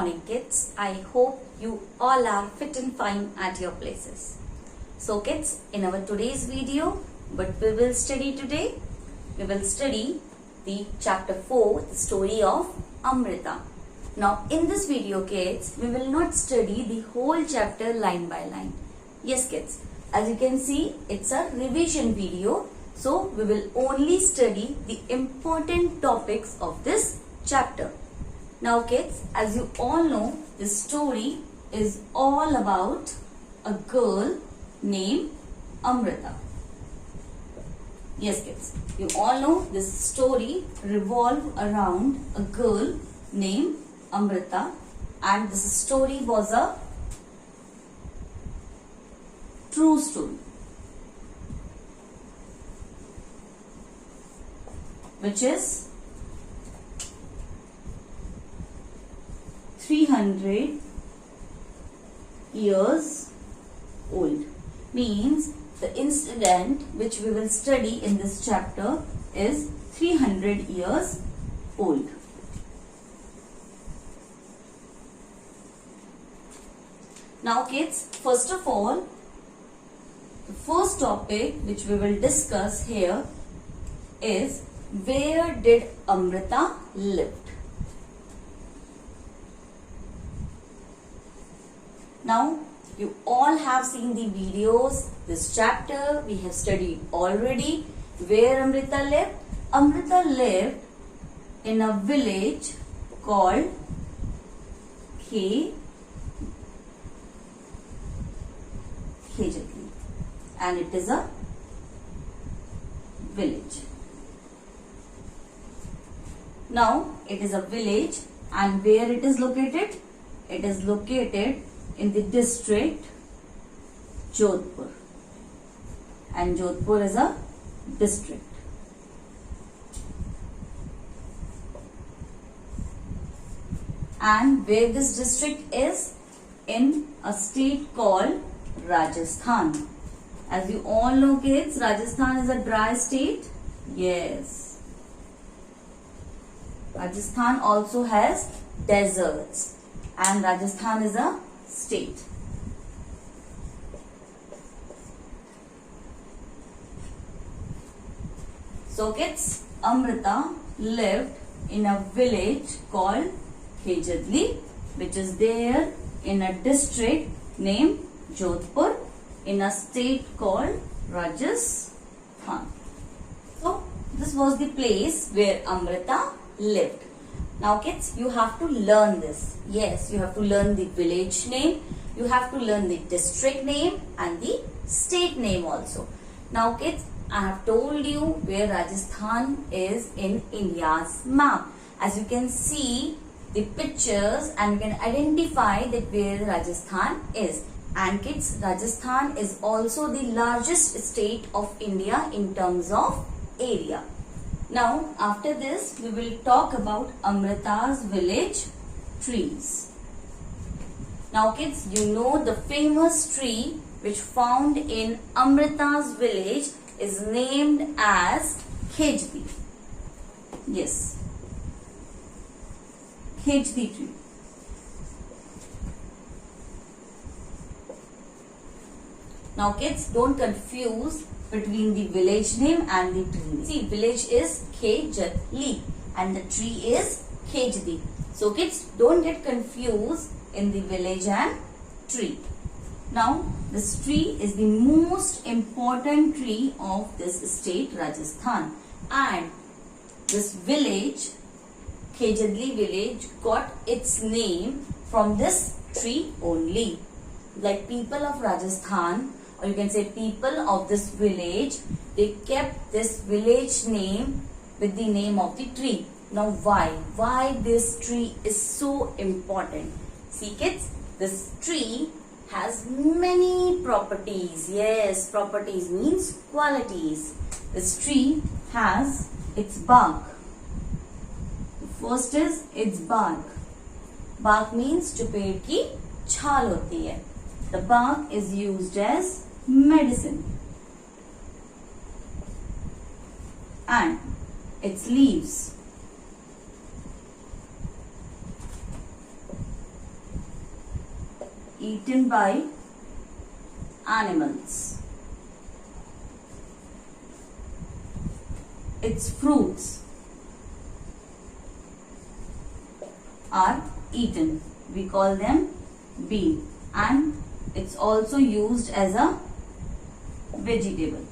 morning kids. I hope you all are fit and fine at your places. So kids, in our today's video, what we will study today? We will study the chapter 4, the story of Amrita. Now in this video kids, we will not study the whole chapter line by line. Yes kids, as you can see, it's a revision video. So we will only study the important topics of this chapter. Now kids, as you all know, this story is all about a girl named Amrita. Yes kids, you all know this story revolves around a girl named Amrita, and this story was a true story, which is 300 years old. Means the incident which we will study in this chapter is 300 years old. Now kids, first of all, the first topic which we will discuss here is where did Amrita live? Now, you all have seen the videos. This chapter we have studied already. Where Amrita lived? Amrita lived in a village called Khejdi, and it is a village. Now, it is a village, and where it is located? It is located in the district Jodhpur, and Jodhpur is a district. And where this district is? In a state called Rajasthan. As you all know kids, Rajasthan is a dry state. Yes. Rajasthan also has deserts, and Rajasthan is a state. So kids, Amrita lived in a village called Khejdi, which is there in a district named Jodhpur in a state called Rajasthan. So this was the place where Amrita lived. Now kids, you have to learn this. Yes, you have to learn the village name, you have to learn the district name and the state name also. Now kids, I have told you where Rajasthan is in India's map. As you can see the pictures and you can identify that where Rajasthan is. And kids, Rajasthan is also the largest state of India in terms of area. Now, after this, we will talk about Amrita's village trees. Now, kids, you know the famous tree which found in Amrita's village is named as Khejdi. Yes, Khejdi tree. Now, kids, don't confuse between the village name and the tree. See, village is Khejdi and the tree is Khejdi. So kids, don't get confused in the village and tree. Now, this tree is the most important tree of this state Rajasthan, and this village, Khejdi village, got its name from this tree only. Like people of Rajasthan, or you can say people of this village, they kept this village name with the name of the tree. Now why? Why this tree is so important? See kids, this tree has many properties. Yes, properties means qualities. This tree has its bark. First is its bark. Bark means जो पेड़ की छाल होती है. The bark is used as medicine, and its leaves eaten by animals. Its fruits are eaten. We call them bean, and it's also used as a vegetable.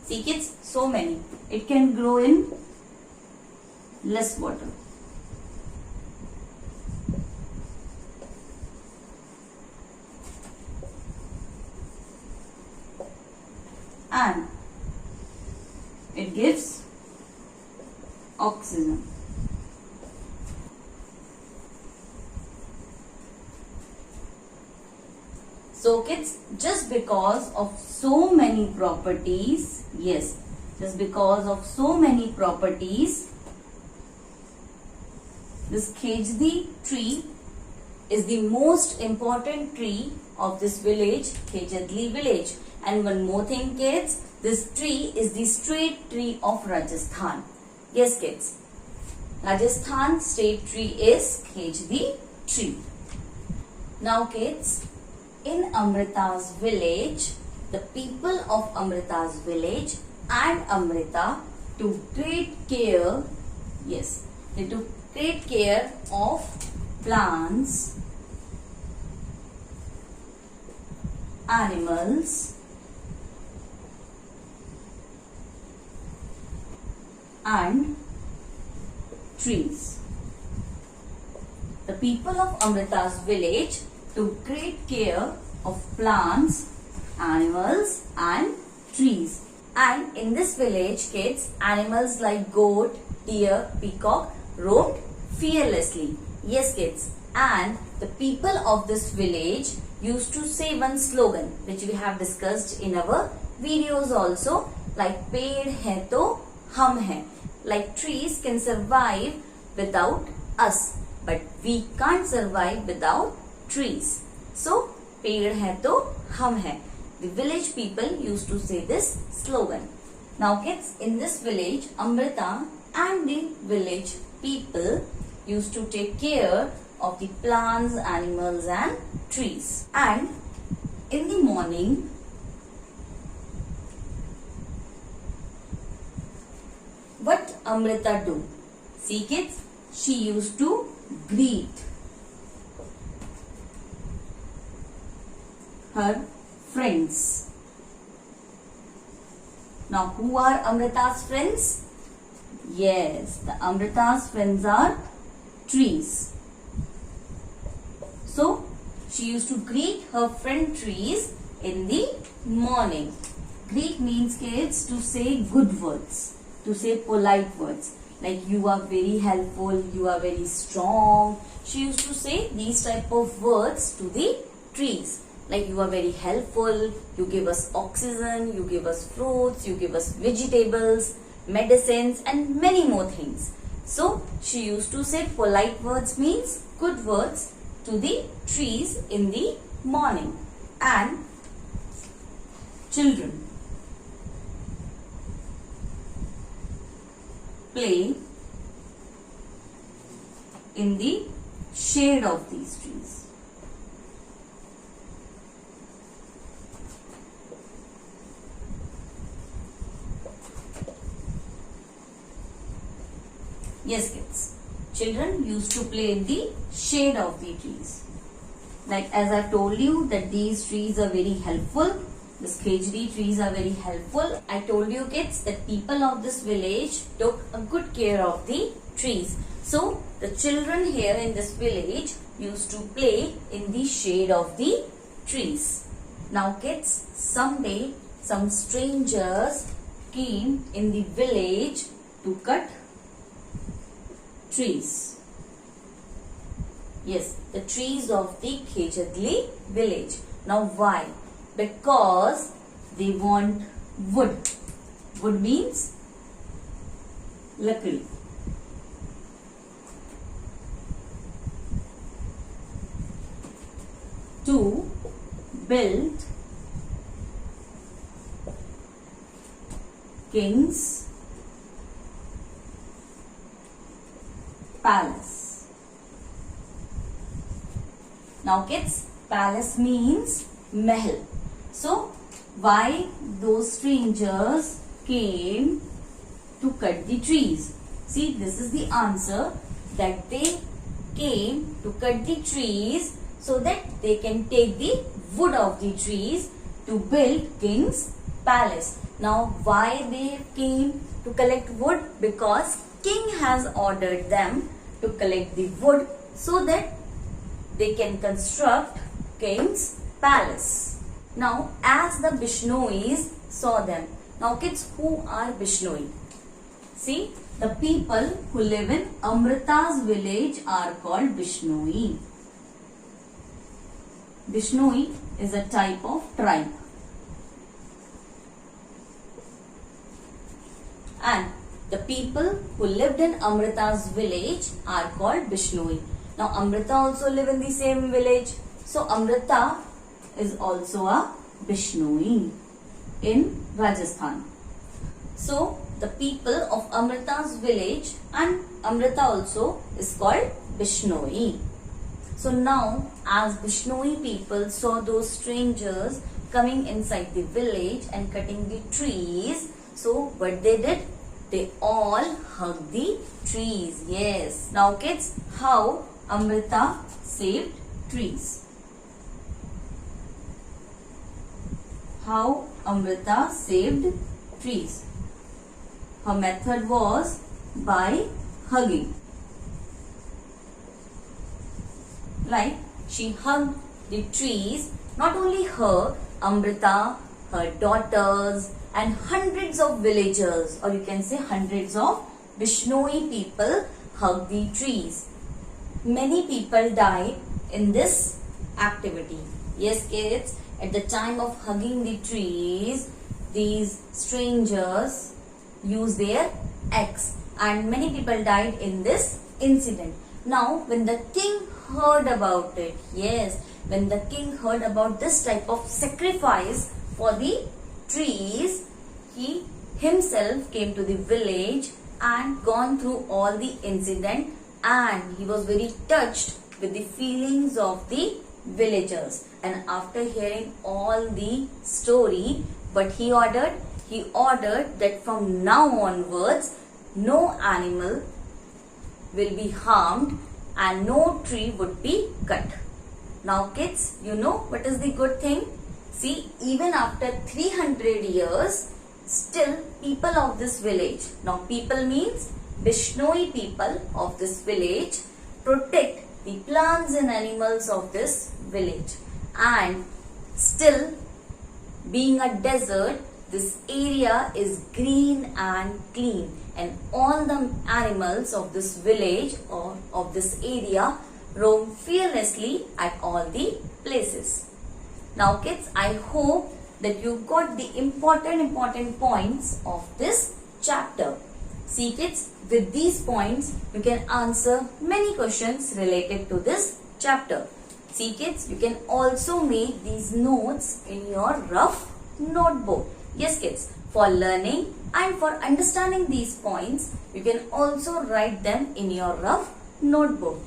See kids, so many. It can grow in less water. And it gives oxygen. So kids, just because of so many properties, yes, just because of so many properties, this Khejdi tree is the most important tree of this village, Khejadli village. And one more thing kids, this tree is the state tree of Rajasthan. Yes kids, Rajasthan state tree is Khejdi tree. Now kids, in Amrita's village, the people of Amrita's village and Amrita took great care, yes, they took great care of plants, animals, and trees. The people of Amrita's village took great care of plants, animals, and trees. And in this village, kids, animals like goat, deer, peacock roamed fearlessly. Yes, kids. And the people of this village used to say one slogan which we have discussed in our videos also, like पेड़ है तो हम हैं. Like trees can survive without us, but we can't survive without trees. So, पेड़ है तो हम हैं. The village people used to say this slogan. Now kids, in this village, Amrita and the village people used to take care of the plants, animals and trees. And in the morning, what Amrita do? See kids, she used to greet her friends. Now who are Amrita's friends? Yes, the Amrita's friends are trees. So she used to greet her friend trees in the morning. Greet means kids to say good words, to say polite words, like you are very helpful, you are very strong. She used to say these type of words to the trees, like you are very helpful, you give us oxygen, you give us fruits, you give us vegetables, medicines and many more things. So she used to say polite words means good words to the trees in the morning. And children play in the shade of these trees. Yes kids, children used to play in the shade of the trees. Like as I told you that these trees are very helpful. This Khejdi trees are very helpful. I told you kids that people of this village took a good care of the trees. So the children here in this village used to play in the shade of the trees. Now kids, someday some strangers came in the village to cut trees. Yes, the trees of the Khejadli village. Now why? Because they want wood. Wood means lakdi. To build king's palace. Now kids, palace means mahal. So why those strangers came to cut the trees? See, this is the answer, that they came to cut the trees so that they can take the wood of the trees to build king's palace. Now why they came to collect wood? Because king has ordered them to collect the wood so that they can construct king's palace. Now as the Bishnois saw them. Now kids, who are Bishnoi? See, the people who live in Amrita's village are called Bishnoi. Bishnoi is a type of tribe. And the people who lived in Amrita's village are called Bishnoi. Now Amrita also live in the same village. So Amrita is also a Bishnoi in Rajasthan. So the people of Amrita's village and Amrita also is called Bishnoi. So now as Bishnoi people saw those strangers coming inside the village and cutting the trees, so what they did? They all hugged the trees. Yes. Now kids, how Amrita saved trees? How Amrita saved trees? Her method was by hugging. Like she hugged the trees, not only her, Amrita, her daughters and hundreds of villagers, or you can say hundreds of Bishnoi people hugged the trees. Many people died in this activity. Yes kids, at the time of hugging the trees, these strangers used their axe and many people died in this incident. Now when the king heard about it, yes, when the king heard about this type of sacrifice for the trees, he himself came to the village and gone through all the incident, and he was very touched with the feelings of the villagers. And after hearing all the story, what he ordered? He ordered that from now onwards, no animal will be harmed and no tree would be cut. Now kids, you know what is the good thing? See, even after 300 years, still people of this village, now people means Bishnoi people of this village, protect the plants and animals of this village. And still, being a desert, this area is green and clean, and all the animals of this village or of this area roam fearlessly at all the places. Now kids, I hope that you got the important points of this chapter. See kids, with these points you can answer many questions related to this chapter. See kids, you can also make these notes in your rough notebook. Yes kids, for learning and for understanding these points, you can also write them in your rough notebook.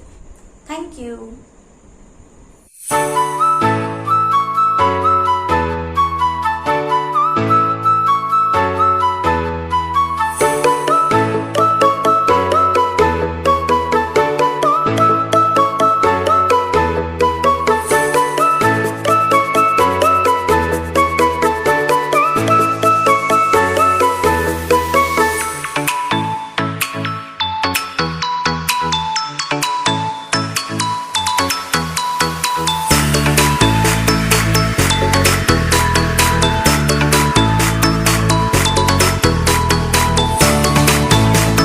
Thank you.